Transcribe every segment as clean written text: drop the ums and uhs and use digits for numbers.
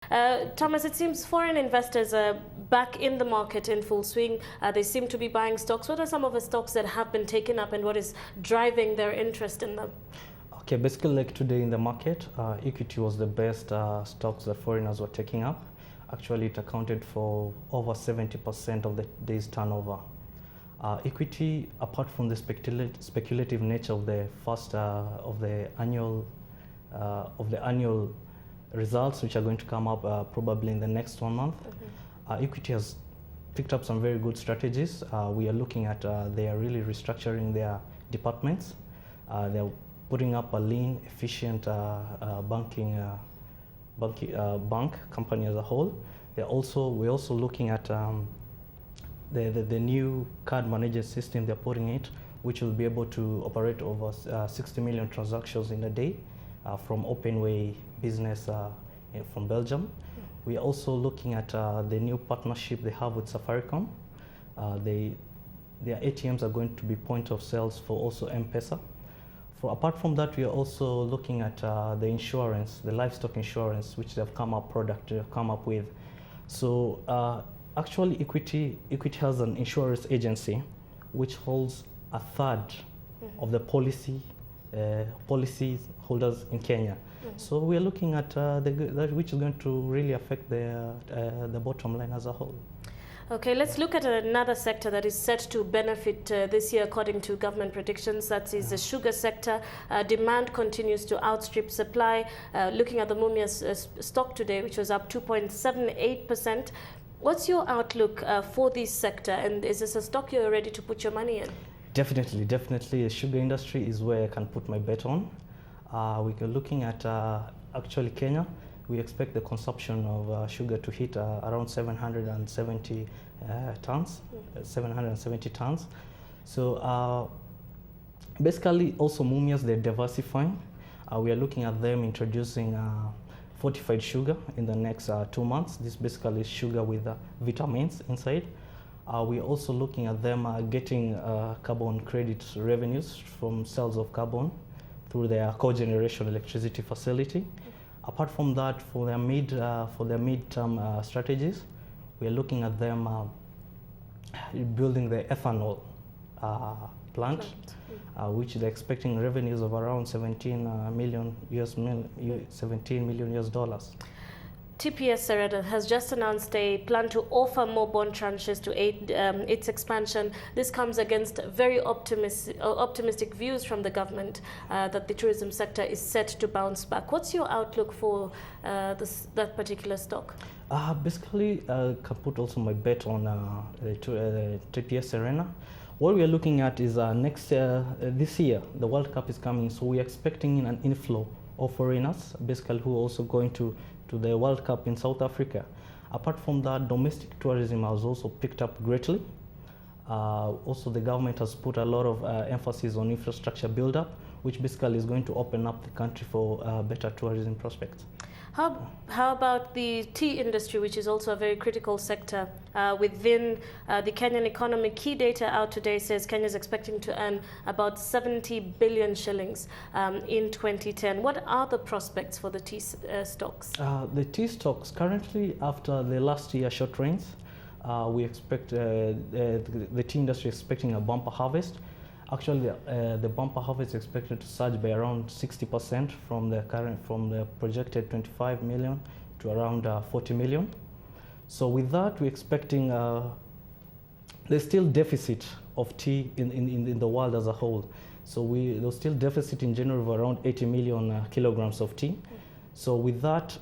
Thomas, it seems foreign investors are back in the market in full swing. They seem to be buying stocks. What are some of the stocks that have been taken up and what is driving their interest in them? Okay, basically like today in the market, equity was the best stocks that foreigners were taking up. Actually, it accounted for over 70% of the day's turnover. Equity, apart from the speculative nature of the first of the annual results, which are going to come up probably in the next 1 month, equity has picked up some very good strategies. We are looking at they are really restructuring their departments. They are putting up a lean, efficient bank company as a whole. We're also looking at the new card management system they're putting it, which will be able to operate over 60 million transactions in a day from Openway business from Belgium. We are also looking at the new partnership they have with Safaricom. Their ATMs are going to be point of sales for also M-Pesa. Apart from that, we are also looking at the insurance, the livestock insurance, which they've come up with. So actually, Equity has an insurance agency which holds a third of the policy holders in Kenya. So we are looking at that, which is going to really affect the bottom line as a whole. Okay, let's look at another sector that is set to benefit this year according to government predictions. That is the sugar sector. Demand continues to outstrip supply. Looking at the Mumias stock today, which was up 2.78%. What's your outlook for this sector, and is this a stock you're ready to put your money in? Definitely. The sugar industry is where I can put my bet on. We're looking at actually Kenya. We expect the consumption of sugar to hit around 770 tons. 770 tons. So basically, also Mumias, they're diversifying. We are looking at them introducing fortified sugar in the next 2 months. This basically is sugar with vitamins inside. We're also looking at them getting carbon credit revenues from sales of carbon through their cogeneration electricity facility. Apart from that, for their mid-term strategies, we are looking at them building the ethanol plant. Which they're expecting revenues of around $17 million US dollars. TPS Serena has just announced a plan to offer more bond tranches to aid its expansion. This comes against very optimistic views from the government that the tourism sector is set to bounce back. What's your outlook for that particular stock? Basically, I can put also my bet on TPS Serena. What we are looking at is this year, the World Cup is coming, so we are expecting an inflow of foreigners, basically who are also going to the World Cup in South Africa. Apart from that, domestic tourism has also picked up greatly. Also, the government has put a lot of emphasis on infrastructure build-up, which basically is going to open up the country for better tourism prospects. How about the tea industry, which is also a very critical sector within the Kenyan economy? Key data out today says Kenya is expecting to earn about 70 billion shillings in 2010. What are the prospects for the tea stocks? The tea stocks currently, after the last year short rains, we expect the tea industry is expecting a bumper harvest. Actually, the bumper harvest is expected to surge by around 60% from the projected 25 million to around 40 million. So with that, we're expecting there's still deficit of tea in the world as a whole. So there's still deficit in general of around 80 million kilograms of tea. So with that,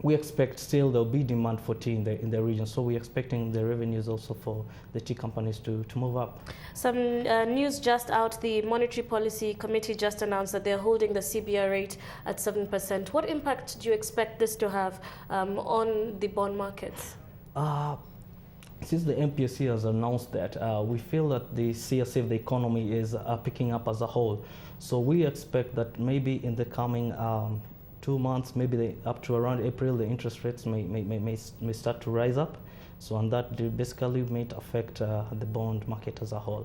we expect still there'll be demand for tea in the region. So we're expecting the revenues also for the tea companies to move up. Some news just out, the Monetary Policy Committee just announced that they're holding the CBR rate at 7%. What impact do you expect this to have on the bond markets? Since the MPSC has announced that, we feel that the CSA of the economy is picking up as a whole. So we expect that maybe in the coming 2 months, maybe up to around April, the interest rates may start to rise up. So and that basically may affect the bond market as a whole.